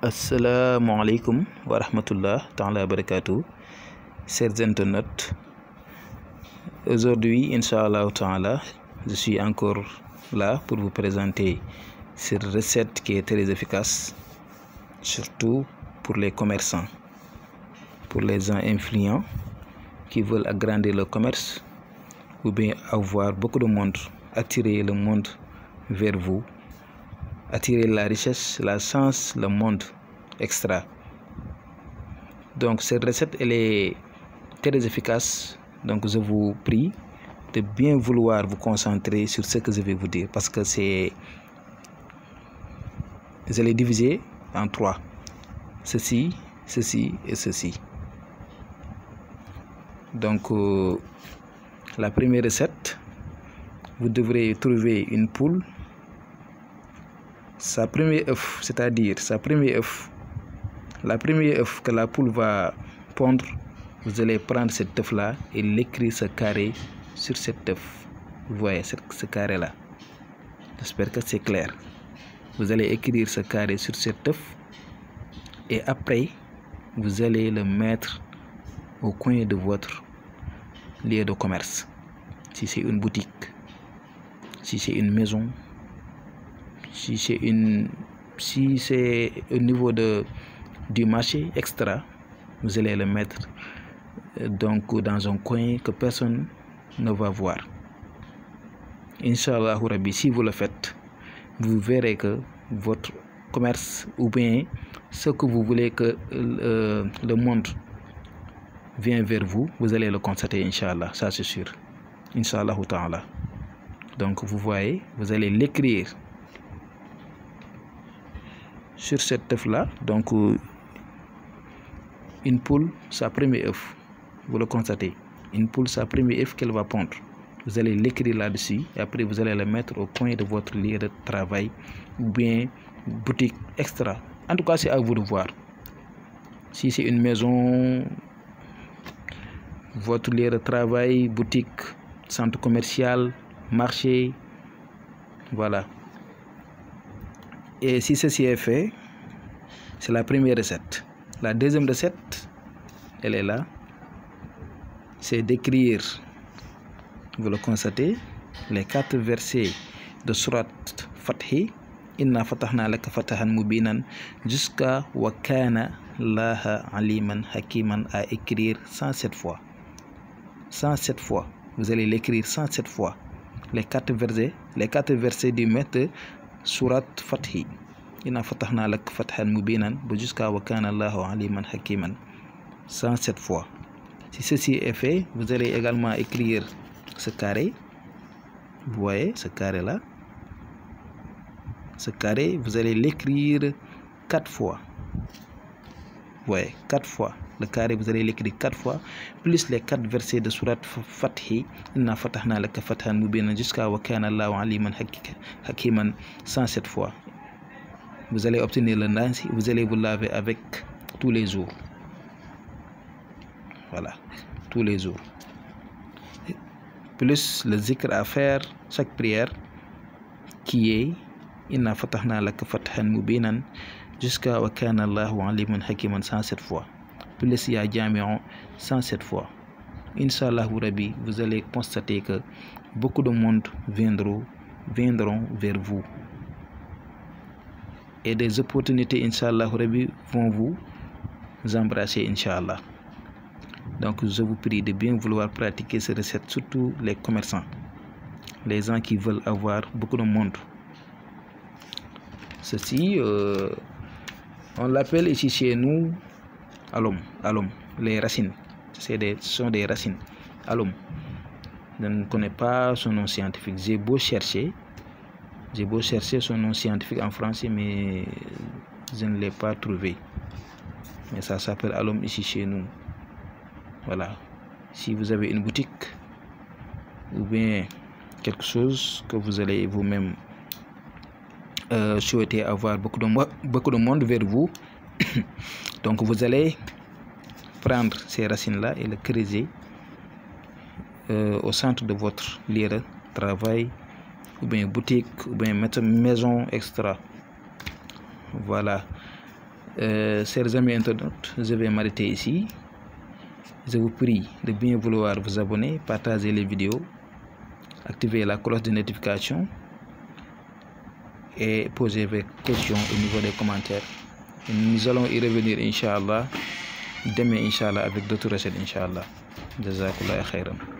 Assalamu alaikum wa rahmatullah ta'ala barakatuh. Chers internautes, aujourd'hui, Inch'Allah ta'ala, je suis encore là pour vous présenter cette recette qui est très efficace, surtout pour les commerçants, pour les gens influents qui veulent agrandir le commerce ou bien avoir beaucoup de monde, attirer le monde vers vous, attirer la richesse, la chance, le monde extra. Donc cette recette, elle est très efficace. Donc je vous prie de bien vouloir vous concentrer sur ce que je vais vous dire, parce que je l'ai divisé en trois: ceci, ceci et ceci. Donc la première recette, vous devrez trouver une poule, sa première œuf, c'est-à-dire sa première œuf, la première œuf que la poule va pondre. Vous allez prendre cet œuf là et l'écrire ce carré sur cet œuf. Vous voyez ce carré là, j'espère que c'est clair. Vous allez écrire ce carré sur cet œuf et après vous allez le mettre au coin de votre lieu de commerce. Si c'est une boutique, si c'est une maison, si c'est au niveau du marché extra, vous allez le mettre donc dans un coin que personne ne va voir. Inch'Allah Rabbi, si vous le faites, vous verrez que votre commerce, ou bien ce que vous voulez que le monde vienne vers vous, vous allez le constater, Inch'Allah, ça c'est sûr. Inch'Allah ta'ala. Donc vous voyez, vous allez l'écrire sur cet œuf là. Donc une poule, sa première œuf, vous le constatez, une poule, sa première œuf qu'elle va pondre, vous allez l'écrire là-dessus et après vous allez le mettre au coin de votre lieu de travail ou bien boutique extra. En tout cas, c'est à vous de voir. Si c'est une maison, votre lieu de travail, boutique, centre commercial, marché, voilà. Et si ceci est fait, c'est la première recette. La deuxième recette, elle est là, c'est d'écrire, vous le constatez, les 4 versets de Surat Fathi, Inna fatahna laka fatahan mubinan, jusqu'à wa kana Allaha aliman hakiman, à écrire 107 fois. 107 fois, vous allez l'écrire 107 fois. Les 4 versets du maître de Surat Fathi, Inna fatahna laka fatahan mubinan, jusqu'à wa kana Allahu aliman hakiman, 107 fois. Si ceci est fait, vous allez également écrire ce carré. Vous voyez ce carré là, ce carré, vous allez l'écrire 4 fois. Vous voyez, 4 fois. Le carré, vous allez l'écrire 4 fois, plus les 4 versets de Surat Fathi, Inna fatahna laka fatahan mubinan, jusqu'à wa kana Allahu aliman hakiman, 107 fois. Vous allez obtenir le nasi, vous allez vous laver avec tous les jours. Voilà, tous les jours. Plus le zikr à faire chaque prière qui est Inna fatahna laka fatahan mubinan, jusqu'à wa kana Allahu aliman hakiman, 107 fois. Plus ya jami'on, 107 fois. Inch'Allah Rabbi, vous allez constater que beaucoup de monde viendront vers vous. Et des opportunités, Inch'Allah Rabbi, vont vous embrasser, Inch'Allah. Donc je vous prie de bien vouloir pratiquer ces recettes, surtout les commerçants, les gens qui veulent avoir beaucoup de monde. Ceci, on l'appelle ici chez nous alum, les racines. Ce sont des racines, alum. Je ne connais pas son nom scientifique. J'ai beau chercher son nom scientifique en français, mais je ne l'ai pas trouvé. Mais ça s'appelle alum ici chez nous. Voilà. Si vous avez une boutique ou bien quelque chose que vous allez vous-même souhaiter avoir beaucoup de monde vers vous, donc vous allez prendre ces racines là et le creuser au centre de votre lieu de travail ou bien boutique ou bien maison extra. Voilà. Chers amis internautes, je vais m'arrêter ici. Je vous prie de bien vouloir vous abonner, partager les vidéos, activer la cloche de notification et poser vos questions au niveau des commentaires. Nous allons y revenir, Inch'Allah, demain, Inch'Allah, avec d'autres recettes, Inch'Allah. Jazakallah khairan.